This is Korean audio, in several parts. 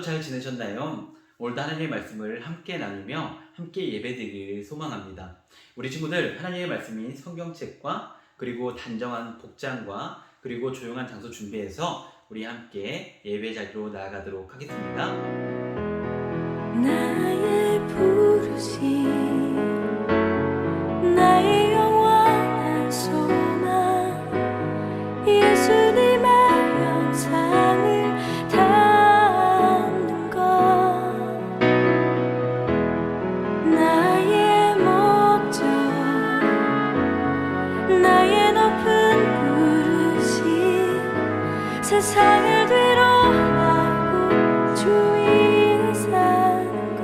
잘 지내셨나요? 오늘도 하나님의 말씀을 함께 나누며 함께 예배드리길 소망합니다. 우리 친구들, 하나님의 말씀인 성경책과 그리고 단정한 복장과 그리고 조용한 장소 준비해서 우리 함께 예배 자리로 나아가도록 하겠습니다. 나의 부르심 나의 영원한 소망 예수님의 영상을 담는 것 나의 목적 나의 높은 부르심 세상을 뒤로하고 주 위에 사는 것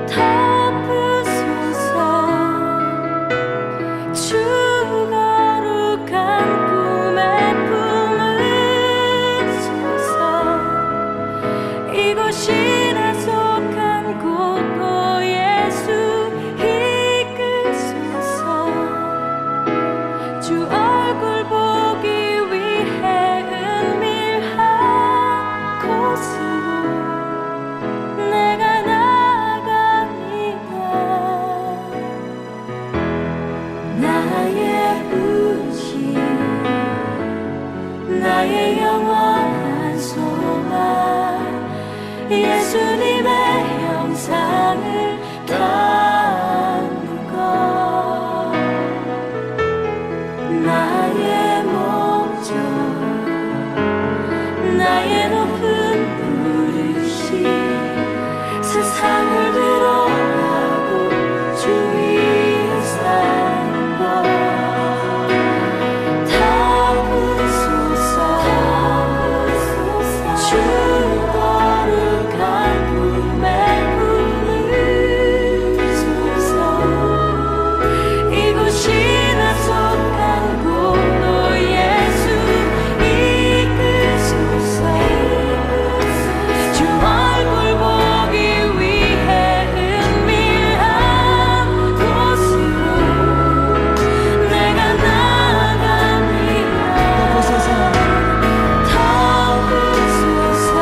덮으소서 주 거룩한 꿈에 품으소서 이곳이나 속한 곳도 예수 이끄소서 주 얼굴 보기 위해 은밀한 곳으로 내가 나아갑니다. 나의 부르심 나의 영원한 소망 예수님의 영상을 담는 것 나의 목적 나의 높은 부르심 세상을 뒤로하고 주 위에 사는 것 덮으소서 주 거룩한 꿈에 품으소서 이곳이나 속한 곳도 예수 이끄소서 주 얼굴 보기 위해 은밀한 곳으로 내가 나아갑니다. 덮으소서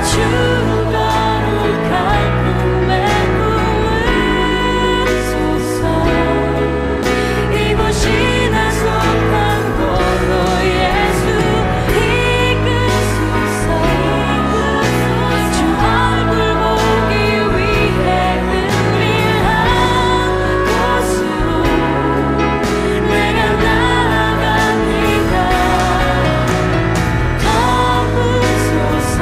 주 거룩한 꿈에 품으소서 이곳이나 속한 곳로 예수 이끄소서 주 얼굴 보기 위해 은밀한 곳으로 내가 나아갑니다. 덮으소서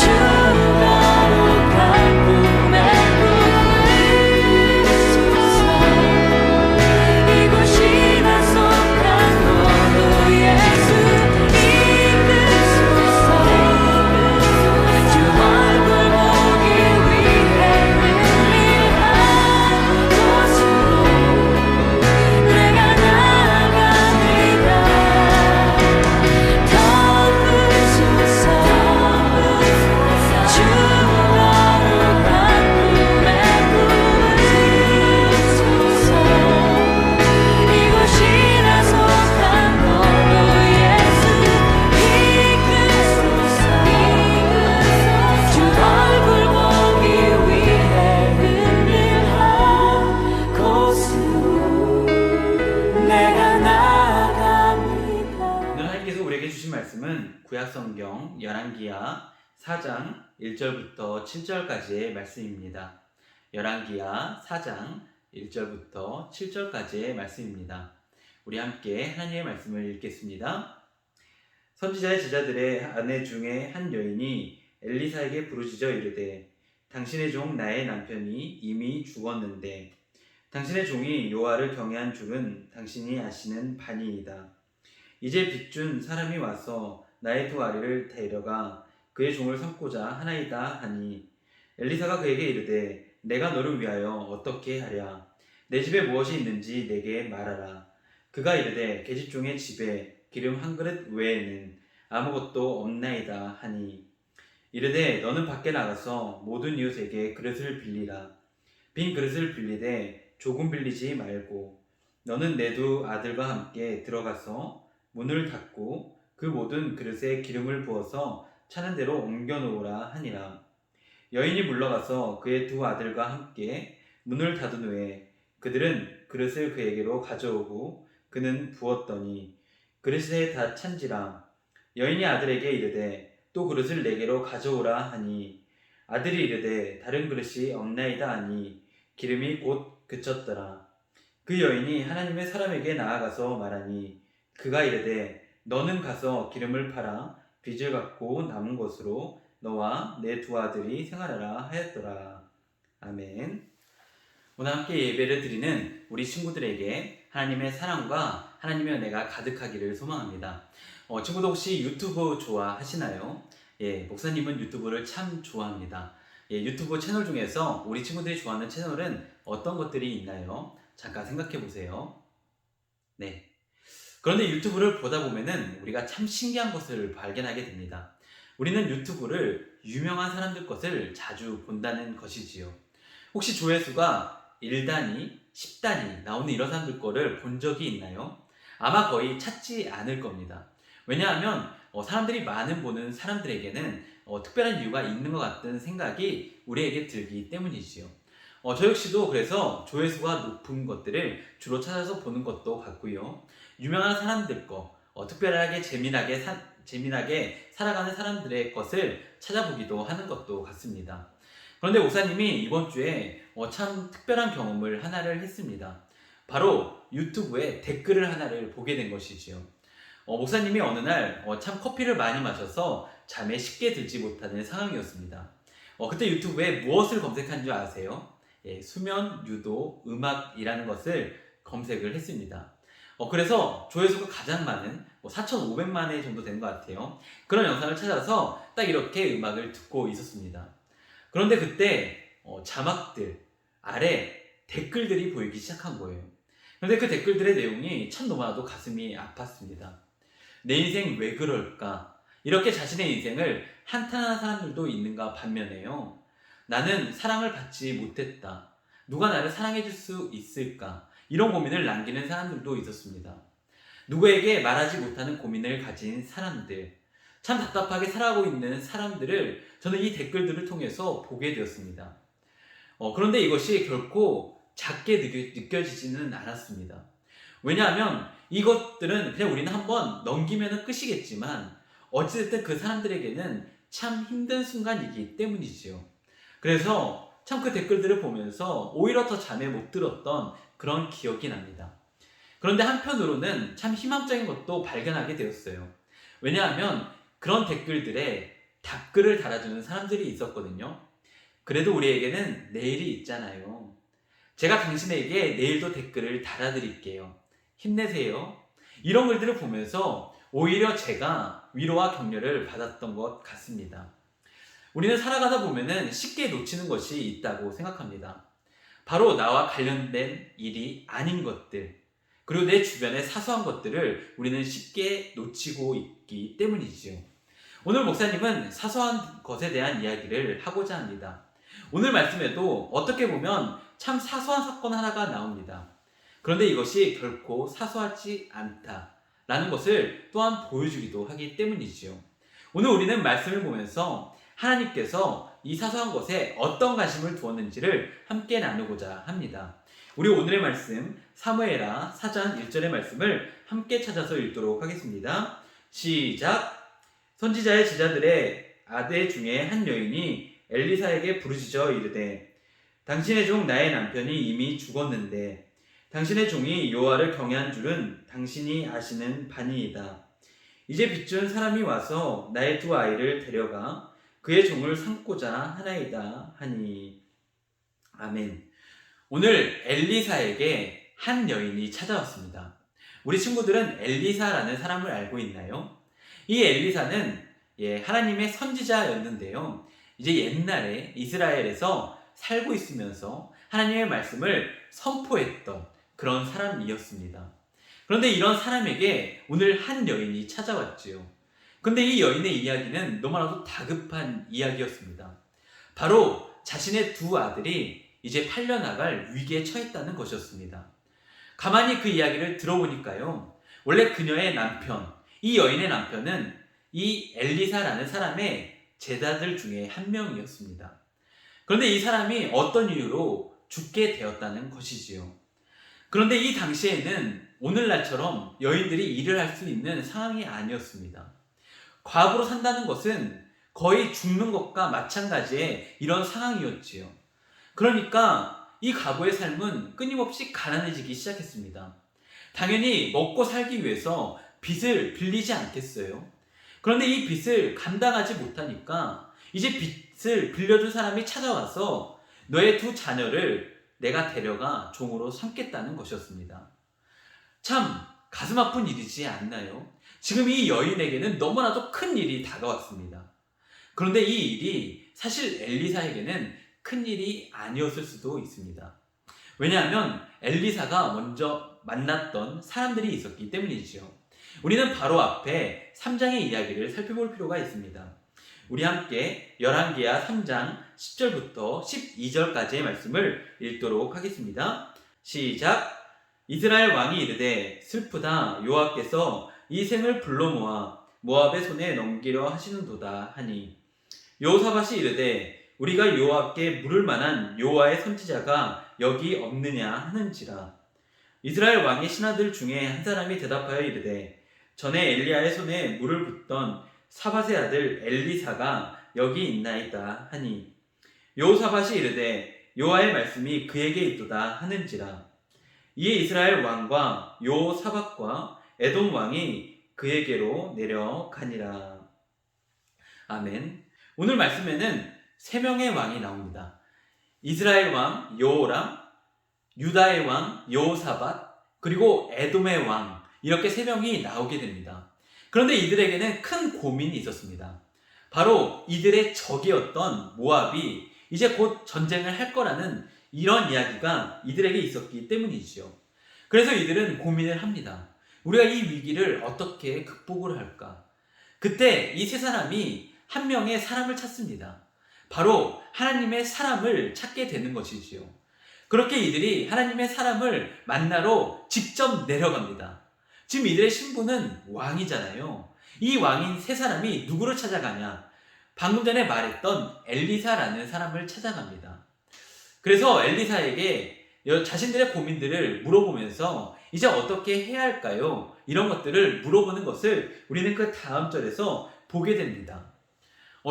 주 거룩한 꿈에 품으소서 이곳이나 속한 곳도 예수 이끄소서 주 얼굴 보기 위해 은밀한 곳으로 내가 나아갑니다. 덮으소서 주 거룩한 꿈에 품으소서 이곳이나 속한 곳도 예수 이끄소서 주 얼굴 보기 위해 은밀한 곳으로 내가 나아갑니다. 오늘 하나님께서 우리에게 주신 말씀은 구약성경 열왕기하 4장 1절부터 7절까지의 말씀입니다. 열왕기하 4장 1절부터 7절까지의 말씀입니다. 우리 함께 하나님의 말씀을 읽겠습니다. 선지자의 제자들의 아내 중에 한 여인이 엘리사에게 부르짖어 이르되 당신의 종 나의 남편이 이미 죽었는데 당신의 종이 여호와를 경외한 줄은 당신이 아시는 바니이다. 이제 빚준 사람이 와서 나의 두 아리를 데려가 그의 종을 삼고자 하나이다 하니 엘리사가 그에게 이르되 내가 너를 위하여 어떻게 하랴 내 집에 무엇이 있는지 내게 말하라. 그가 이르되 계집종의 집에 기름 한 그릇 외에는 아무것도 없나이다 하니 이르되 너는 밖에 나가서 모든 이웃에게 그릇을 빌리라. 빈 그릇을 빌리되 조금 빌리지 말고 너는 내 두 아들과 함께 들어가서 문을 닫고 그 모든 그릇에 기름을 부어서 차는 대로 옮겨 놓으라 하니라. 여인이 물러가서 그의 두 아들과 함께 문을 닫은 후에 그들은 그릇을 그에게로 가져오고 그는 부었더니 그릇에 다 찬지라. 여인이 아들에게 이르되 또 그릇을 내게로 가져오라 하니 아들이 이르되 다른 그릇이 없나이다 하니 기름이 곧 그쳤더라. 그 여인이 하나님의 사람에게 나아가서 말하니 그가 이르되 너는 가서 기름을 팔아 빚을 갚고 남은 것으로 너와 내 두 아들이 생활하라 하였더라. 아멘. 오늘 함께 예배를 드리는 우리 친구들에게 하나님의 사랑과 하나님의 은혜가 가득하기를 소망합니다. 친구도 혹시 유튜브 좋아하시나요? 목사님은 유튜브를 참 좋아합니다. 유튜브 채널 중에서 우리 친구들이 좋아하는 채널은 어떤 것들이 있나요? 잠깐 생각해 보세요. 네. 그런데 유튜브를 보다 보면은 우리가 참 신기한 것을 발견하게 됩니다. 우리는 유튜브를 유명한 사람들 것을 자주 본다는 것이지요. 혹시 조회수가 1단위, 10단위 나오는 이런 사람들 거를 본 적이 있나요? 아마 거의 찾지 않을 겁니다. 왜냐하면 사람들이 많은 보는 사람들에게는 특별한 이유가 있는 것 같은 생각이 우리에게 들기 때문이지요. 저 역시도 그래서 조회수가 높은 것들을 주로 찾아서 보는 것도 같고요. 유명한 사람들 거, 특별하게 재미나게 살아가는 사람들의 것을 찾아보기도 하는 것도 같습니다. 그런데 목사님이 이번 주에 참 특별한 경험을 하나를 했습니다. 바로 유튜브에 댓글을 하나를 보게 된 것이지요. 목사님이 어느 날 참 커피를 많이 마셔서 잠에 쉽게 들지 못하는 상황이었습니다. 그때 유튜브에 무엇을 검색한 줄 아세요? 수면, 유도, 음악이라는 것을 검색을 했습니다. 그래서 조회수가 가장 많은 4,500만 회 정도 되는 것 같아요. 그런 영상을 찾아서 딱 이렇게 음악을 듣고 있었습니다. 그런데 그때 자막들 아래 댓글들이 보이기 시작한 거예요. 그런데 그 댓글들의 내용이 참 너무나도 가슴이 아팠습니다. 내 인생 왜 그럴까? 이렇게 자신의 인생을 한탄하는 사람들도 있는가 반면에요. 나는 사랑을 받지 못했다. 누가 나를 사랑해줄 수 있을까? 이런 고민을 남기는 사람들도 있었습니다. 누구에게 말하지 못하는 고민을 가진 사람들, 참 답답하게 살아가고 있는 사람들을 저는 이 댓글들을 통해서 보게 되었습니다. 그런데 이것이 결코 작게 느껴지지는 않았습니다. 왜냐하면 이것들은 그냥 우리는 한번 넘기면 끝이겠지만 어찌됐든 그 사람들에게는 참 힘든 순간이기 때문이지요. 그래서 참 그 댓글들을 보면서 오히려 더 잠에 못 들었던 그런 기억이 납니다. 그런데 한편으로는 참 희망적인 것도 발견하게 되었어요. 왜냐하면 그런 댓글들에 답글을 달아주는 사람들이 있었거든요. 그래도 우리에게는 내일이 있잖아요. 제가 당신에게 내일도 댓글을 달아드릴게요. 힘내세요. 이런 글들을 보면서 오히려 제가 위로와 격려를 받았던 것 같습니다. 우리는 살아가다 보면은 쉽게 놓치는 것이 있다고 생각합니다. 바로 나와 관련된 일이 아닌 것들, 그리고 내 주변의 사소한 것들을 우리는 쉽게 놓치고 있기 때문이지요. 오늘 목사님은 사소한 것에 대한 이야기를 하고자 합니다. 오늘 말씀에도 어떻게 보면 참 사소한 사건 하나가 나옵니다. 그런데 이것이 결코 사소하지 않다라는 것을 또한 보여주기도 하기 때문이지요. 오늘 우리는 말씀을 보면서 하나님께서 이 사소한 것에 어떤 관심을 두었는지를 함께 나누고자 합니다. 우리 오늘의 말씀 사무엘하 4장 1절의 말씀을 함께 찾아서 읽도록 하겠습니다. 시작! 선지자의 제자들의 아들 중에 한 여인이 엘리사에게 부르짖어 이르되 당신의 종 나의 남편이 이미 죽었는데 당신의 종이 여호와를 경외한 줄은 당신이 아시는 바니이다. 이제 빚준 사람이 와서 나의 두 아이를 데려가 그의 종을 삼고자 하나이다 하니. 아멘. 오늘 엘리사에게 한 여인이 찾아왔습니다. 우리 친구들은 엘리사라는 사람을 알고 있나요? 이 엘리사는 하나님의 선지자였는데요. 이제 옛날에 이스라엘에서 살고 있으면서 하나님의 말씀을 선포했던 그런 사람이었습니다. 그런데 이런 사람에게 오늘 한 여인이 찾아왔지요. 근데 이 여인의 이야기는 너무나도 다급한 이야기였습니다. 바로 자신의 두 아들이 이제 팔려나갈 위기에 처했다는 것이었습니다. 가만히 그 이야기를 들어보니까요. 원래 그녀의 남편, 이 여인의 남편은 이 엘리사라는 사람의 제자들 중에 한 명이었습니다. 그런데 이 사람이 어떤 이유로 죽게 되었다는 것이지요. 그런데 이 당시에는 오늘날처럼 여인들이 일을 할 수 있는 상황이 아니었습니다. 과부로 산다는 것은 거의 죽는 것과 마찬가지의 이런 상황이었지요. 그러니까 이 과부의 삶은 끊임없이 가난해지기 시작했습니다. 당연히 먹고 살기 위해서 빚을 빌리지 않겠어요? 그런데 이 빚을 감당하지 못하니까 이제 빚을 빌려준 사람이 찾아와서 너의 두 자녀를 내가 데려가 종으로 삼겠다는 것이었습니다. 참 가슴 아픈 일이지 않나요? 지금 이 여인에게는 너무나도 큰 일이 다가왔습니다. 그런데 이 일이 사실 엘리사에게는 큰 일이 아니었을 수도 있습니다. 왜냐하면 엘리사가 먼저 만났던 사람들이 있었기 때문이지요. 우리는 바로 앞에 3장의 이야기를 살펴볼 필요가 있습니다. 우리 함께 열왕기하 3장 10절부터 12절까지의 말씀을 읽도록 하겠습니다. 시작! 이스라엘 왕이 이르되 슬프다 여호와께서 이 생을 불러 모아 모압의 손에 넘기려 하시는도다 하니 여호사밧이 이르되 우리가 여호와께 물을 만한 여호와의 선지자가 여기 없느냐 하는지라. 이스라엘 왕의 신하들 중에 한 사람이 대답하여 이르되 전에 엘리야의 손에 물을 붓던 사밧의 아들 엘리사가 여기 있나이다 하니 여호사밧이 이르되 여호와의 말씀이 그에게 있도다 하는지라. 이에 이스라엘 왕과 여호사밧과 에돔 왕이 그에게로 내려가니라. 아멘. 오늘 말씀에는 세 명의 왕이 나옵니다. 이스라엘 왕 여호람, 유다의 왕 여호사밧, 그리고 에돔의 왕, 이렇게 세 명이 나오게 됩니다. 그런데 이들에게는 큰 고민이 있었습니다. 바로 이들의 적이었던 모압이 이제 곧 전쟁을 할 거라는 이런 이야기가 이들에게 있었기 때문이지요. 그래서 이들은 고민을 합니다. 우리가 이 위기를 어떻게 극복을 할까? 그때 이 세 사람이 한 명의 사람을 찾습니다. 바로 하나님의 사람을 찾게 되는 것이지요. 그렇게 이들이 하나님의 사람을 만나러 직접 내려갑니다. 지금 이들의 신분은 왕이잖아요. 이 왕인 세 사람이 누구를 찾아가냐? 방금 전에 말했던 엘리사라는 사람을 찾아갑니다. 그래서 엘리사에게 자신들의 고민들을 물어보면서 이제 어떻게 해야 할까요? 이런 것들을 물어보는 것을 우리는 그 다음 절에서 보게 됩니다.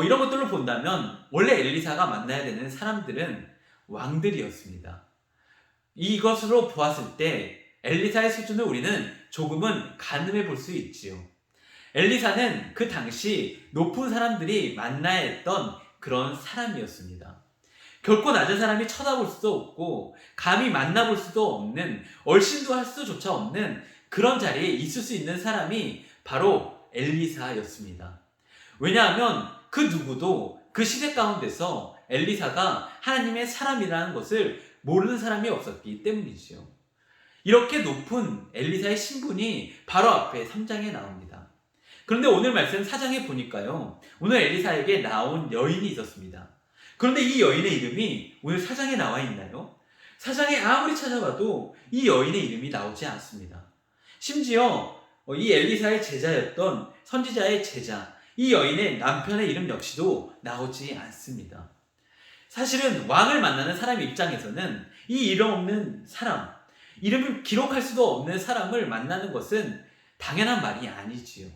이런 것들로 본다면 원래 엘리사가 만나야 되는 사람들은 왕들이었습니다. 이것으로 보았을 때 엘리사의 수준을 우리는 조금은 가늠해 볼 수 있지요. 엘리사는 그 당시 높은 사람들이 만나야 했던 그런 사람이었습니다. 결코 낮은 사람이 쳐다볼 수도 없고 감히 만나볼 수도 없는, 얼씬도 할 수조차 없는 그런 자리에 있을 수 있는 사람이 바로 엘리사였습니다. 왜냐하면 그 누구도 그 시대 가운데서 엘리사가 하나님의 사람이라는 것을 모르는 사람이 없었기 때문이지요. 이렇게 높은 엘리사의 신분이 바로 앞에 3장에 나옵니다. 그런데 오늘 말씀 4장에 보니까요, 오늘 엘리사에게 나온 여인이 있었습니다. 그런데 이 여인의 이름이 오늘 4장에 나와 있나요? 4장에 아무리 찾아봐도 이 여인의 이름이 나오지 않습니다. 심지어 이 엘리사의 제자였던 선지자의 제자, 이 여인의 남편의 이름 역시도 나오지 않습니다. 사실은 왕을 만나는 사람 입장에서는 이 이름 없는 사람, 이름을 기록할 수도 없는 사람을 만나는 것은 당연한 말이 아니지요.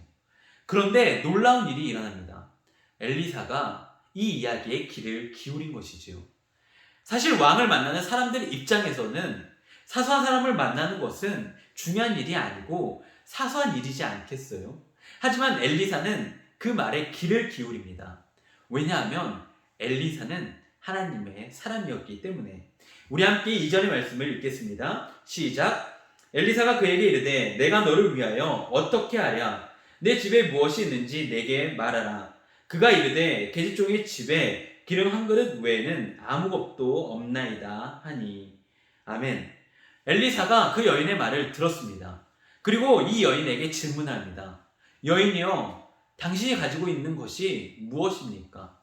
그런데 놀라운 일이 일어납니다. 엘리사가 이 이야기에 귀를 기울인 것이지요. 사실 왕을 만나는 사람들 입장에서는 사소한 사람을 만나는 것은 중요한 일이 아니고 사소한 일이지 않겠어요? 하지만 엘리사는 그 말에 귀를 기울입니다. 왜냐하면 엘리사는 하나님의 사람이었기 때문에. 우리 함께 이전의 말씀을 읽겠습니다. 시작! 엘리사가 그에게 이르되 내가 너를 위하여 어떻게 하랴? 내 집에 무엇이 있는지 내게 말하라. 그가 이르되 계집종의 집에 기름 한 그릇 외에는 아무것도 없나이다 하니. 아멘. 엘리사가 그 여인의 말을 들었습니다. 그리고 이 여인에게 질문합니다. 여인이여, 당신이 가지고 있는 것이 무엇입니까?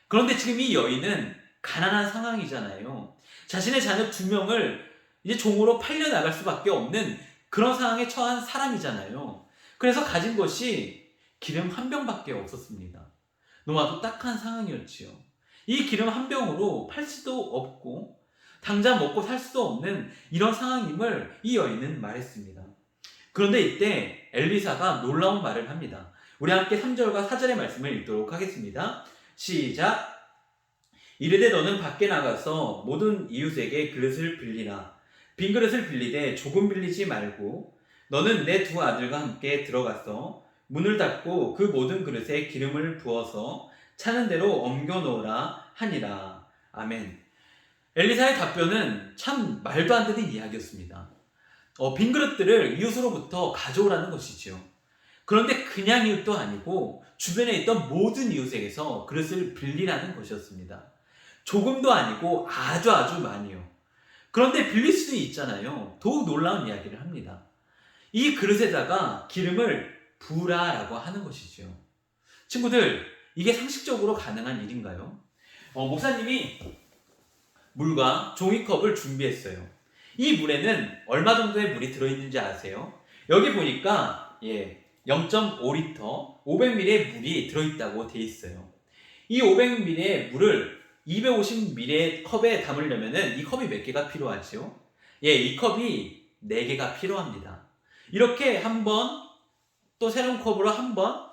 그런데 지금 이 여인은 가난한 상황이잖아요. 자신의 자녀 2명을 이제 종으로 팔려나갈 수밖에 없는 그런 상황에 처한 사람이잖아요. 그래서 가진 것이 기름 한 병밖에 없었습니다. 너무나도 딱한 상황이었지요. 이 기름 한 병으로 팔 수도 없고 당장 먹고 살 수도 없는 이런 상황임을 이 여인은 말했습니다. 그런데 이때 엘리사가 놀라운 말을 합니다. 우리 함께 3절과 4절의 말씀을 읽도록 하겠습니다. 시작. 이르되 너는 밖에 나가서 모든 이웃에게 그릇을 빌리라. 빈 그릇을 빌리되 조금 빌리지 말고 너는 내 두 아들과 함께 들어가서 문을 닫고 그 모든 그릇에 기름을 부어서 차는 대로 옮겨 놓으라 하니라. 아멘. 엘리사의 답변은 참 말도 안 되는 이야기였습니다. 빈 그릇들을 이웃으로부터 가져오라는 것이지요. 그런데 그냥 이웃도 아니고 주변에 있던 모든 이웃에게서 그릇을 빌리라는 것이었습니다. 조금도 아니고 아주 많이요. 그런데 빌릴 수도 있잖아요. 더욱 놀라운 이야기를 합니다. 이 그릇에다가 기름을 부으라라고 하는 것이죠. 친구들, 이게 상식적으로 가능한 일인가요? 목사님이 물과 종이컵을 준비했어요. 이 물에는 얼마 정도의 물이 들어있는지 아세요? 여기 보니까 0.5리터 500ml의 물이 들어있다고 돼 있어요. 이 500ml의 물을 250ml의 컵에 담으려면 이 컵이 몇 개가 필요하죠? 이 컵이 4개가 필요합니다. 이렇게 한 번, 또 새로운 컵으로 한 번,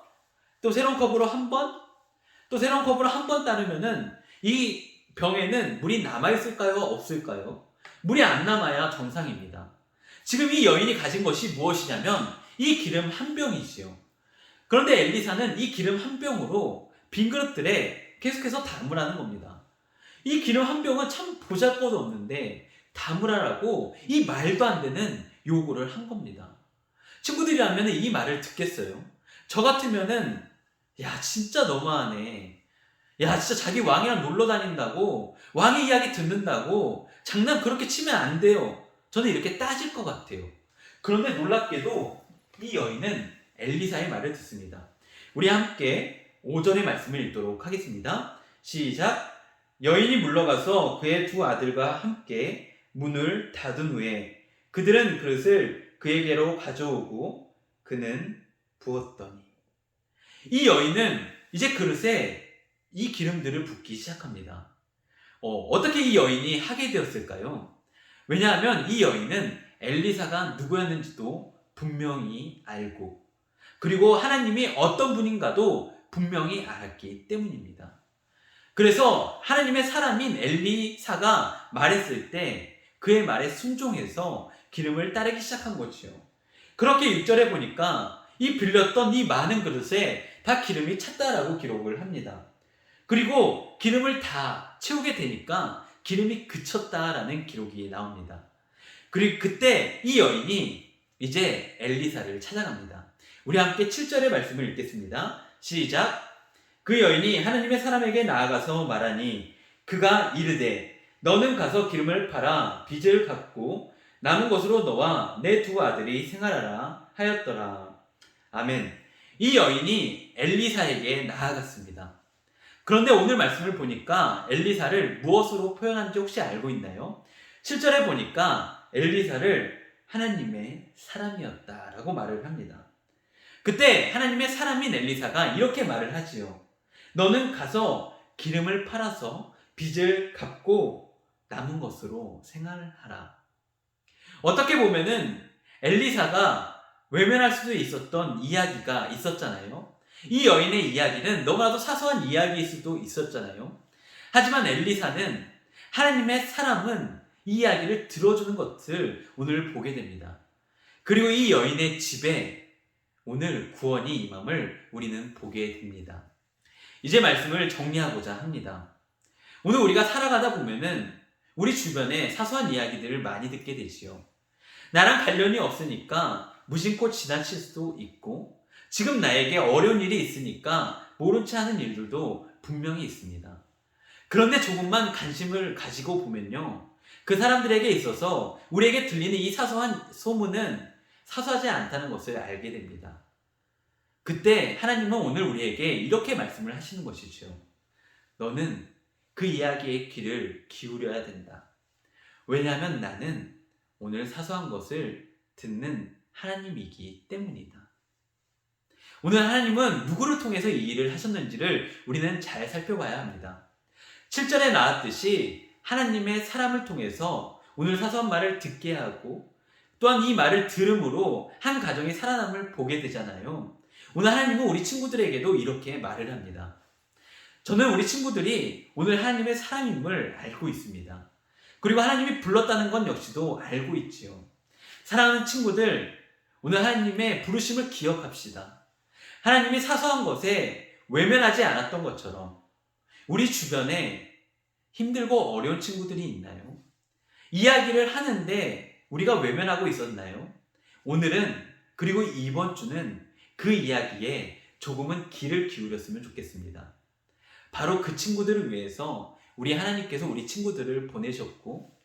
또 새로운 컵으로 한 번, 또 새로운 컵으로 한 번 따르면은 이 병에는 물이 남아있을까요? 없을까요? 물이 안 남아야 정상입니다. 지금 이 여인이 가진 것이 무엇이냐면 이 기름 한 병이지요. 그런데 엘리사는 이 기름 한 병으로 빈 그릇들에 계속해서 담으라는 겁니다. 이 기름 한 병은 참 보잘것없는데 담으라라고 이 말도 안 되는 요구를 한 겁니다. 친구들이라면 이 말을 듣겠어요? 저 같으면은 야 진짜 너무하네. 야 진짜 자기 왕이랑 놀러 다닌다고 왕의 이야기 듣는다고 장난 그렇게 치면 안 돼요. 저는 이렇게 따질 것 같아요. 그런데 놀랍게도 이 여인은 엘리사의 말을 듣습니다. 우리 함께 5절의 말씀을 읽도록 하겠습니다. 시작. 여인이 물러가서 그의 두 아들과 함께 문을 닫은 후에 그들은 그릇을 그에게로 가져오고 그는 부었더니 이 여인은 이제 그릇에 이 기름들을 붓기 시작합니다. 어떻게 이 여인이 하게 되었을까요? 왜냐하면 이 여인은 엘리사가 누구였는지도 분명히 알고 그리고 하나님이 어떤 분인가도 분명히 알았기 때문입니다. 그래서 하나님의 사람인 엘리사가 말했을 때 그의 말에 순종해서 기름을 따르기 시작한 거지요. 그렇게 6절에 보니까 이 빌렸던 이 많은 그릇에 다 기름이 찼다라고 기록을 합니다. 그리고 기름을 다 채우게 되니까 기름이 그쳤다라는 기록이 나옵니다. 그리고 그때 이 여인이 이제 엘리사를 찾아갑니다. 우리 함께 7절의 말씀을 읽겠습니다. 시작. 그 여인이 하나님의 사람에게 나아가서 말하니 그가 이르되 너는 가서 기름을 팔아 빚을 갚고 남은 것으로 너와 내 두 아들이 생활하라 하였더라. 아멘. 이 여인이 엘리사에게 나아갔습니다. 그런데 오늘 말씀을 보니까 엘리사를 무엇으로 표현한지 혹시 알고 있나요? 7절에 보니까 엘리사를 하나님의 사람이었다라고 말을 합니다. 그때 하나님의 사람인 엘리사가 이렇게 말을 하지요. 너는 가서 기름을 팔아서 빚을 갚고 남은 것으로 생활하라. 어떻게 보면은 엘리사가 외면할 수도 있었던 이야기가 있었잖아요. 이 여인의 이야기는 너무나도 사소한 이야기일 수도 있었잖아요. 하지만 엘리사는 하나님의 사람은 이 이야기를 들어주는 것을 오늘 보게 됩니다. 그리고 이 여인의 집에 오늘 구원이 임함을 우리는 보게 됩니다. 이제 말씀을 정리하고자 합니다. 오늘 우리가 살아가다 보면은 우리 주변에 사소한 이야기들을 많이 듣게 되지요. 나랑 관련이 없으니까 무심코 지나칠 수도 있고 지금 나에게 어려운 일이 있으니까 모른 채 하는 일들도 분명히 있습니다. 그런데 조금만 관심을 가지고 보면요. 그 사람들에게 있어서 우리에게 들리는 이 사소한 소문은 사소하지 않다는 것을 알게 됩니다. 그때 하나님은 오늘 우리에게 이렇게 말씀을 하시는 것이죠. 너는 그 이야기의 귀를 기울여야 된다. 왜냐하면 나는 오늘 사소한 것을 듣는 하나님이기 때문이다. 오늘 하나님은 누구를 통해서 이 일을 하셨는지를 우리는 잘 살펴봐야 합니다. 7절에 나왔듯이 하나님의 사람을 통해서 오늘 사소한 말을 듣게 하고 또한 이 말을 들음으로 한 가정이 살아남을 보게 되잖아요. 오늘 하나님은 우리 친구들에게도 이렇게 말을 합니다. 저는 우리 친구들이 오늘 하나님의 사람임을 알고 있습니다. 그리고 하나님이 불렀다는 건 역시도 알고 있지요. 사랑하는 친구들, 오늘 하나님의 부르심을 기억합시다. 하나님이 사소한 것에 외면하지 않았던 것처럼 우리 주변에 힘들고 어려운 친구들이 있나요? 이야기를 하는데 우리가 외면하고 있었나요? 오늘은 그리고 이번 주는 그 이야기에 조금은 귀를 기울였으면 좋겠습니다. 바로 그 친구들을 위해서 우리 하나님께서 우리 친구들을 보내셨고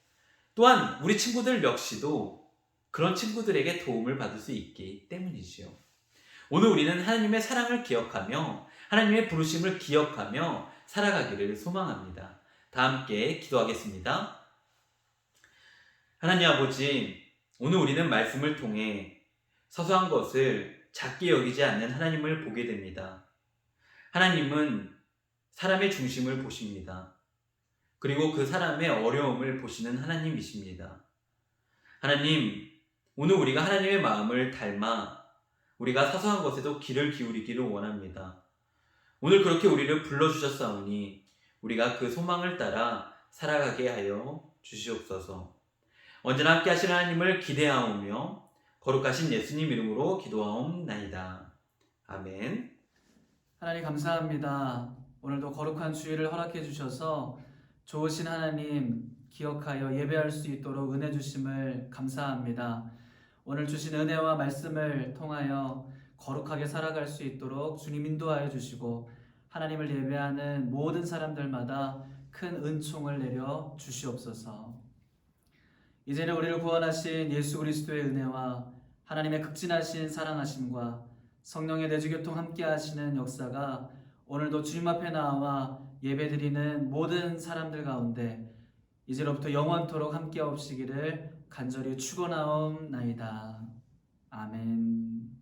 또한 우리 친구들 역시도 그런 친구들에게 도움을 받을 수 있기 때문이지요. 오늘 우리는 하나님의 사랑을 기억하며 하나님의 부르심을 기억하며 살아가기를 소망합니다. 다 함께 기도하겠습니다. 하나님 아버지, 오늘 우리는 말씀을 통해 사소한 것을 작게 여기지 않는 하나님을 보게 됩니다. 하나님은 사람의 중심을 보십니다. 그리고 그 사람의 어려움을 보시는 하나님이십니다. 하나님, 오늘 우리가 하나님의 마음을 닮아 우리가 사소한 것에도 귀를 기울이기를 원합니다. 오늘 그렇게 우리를 불러주셨사오니 우리가 그 소망을 따라 살아가게 하여 주시옵소서. 언제나 함께 하시는 하나님을 기대하오며 거룩하신 예수님 이름으로 기도하옵나이다. 아멘. 하나님 감사합니다. 오늘도 거룩한 주일을 허락해 주셔서 좋으신 하나님 기억하여 예배할 수 있도록 은혜 주심을 감사합니다. 오늘 주신 은혜와 말씀을 통하여 거룩하게 살아갈 수 있도록 주님 인도하여 주시고 하나님을 예배하는 모든 사람들마다 큰 은총을 내려 주시옵소서. 이제는 우리를 구원하신 예수 그리스도의 은혜와 하나님의 극진하신 사랑하심과 성령의 내주교통 함께 하시는 역사가 오늘도 주님 앞에 나와 예배드리는 모든 사람들 가운데 이제로부터 영원토록 함께 없으시기를 간절히 축원하옵나이다. 아멘.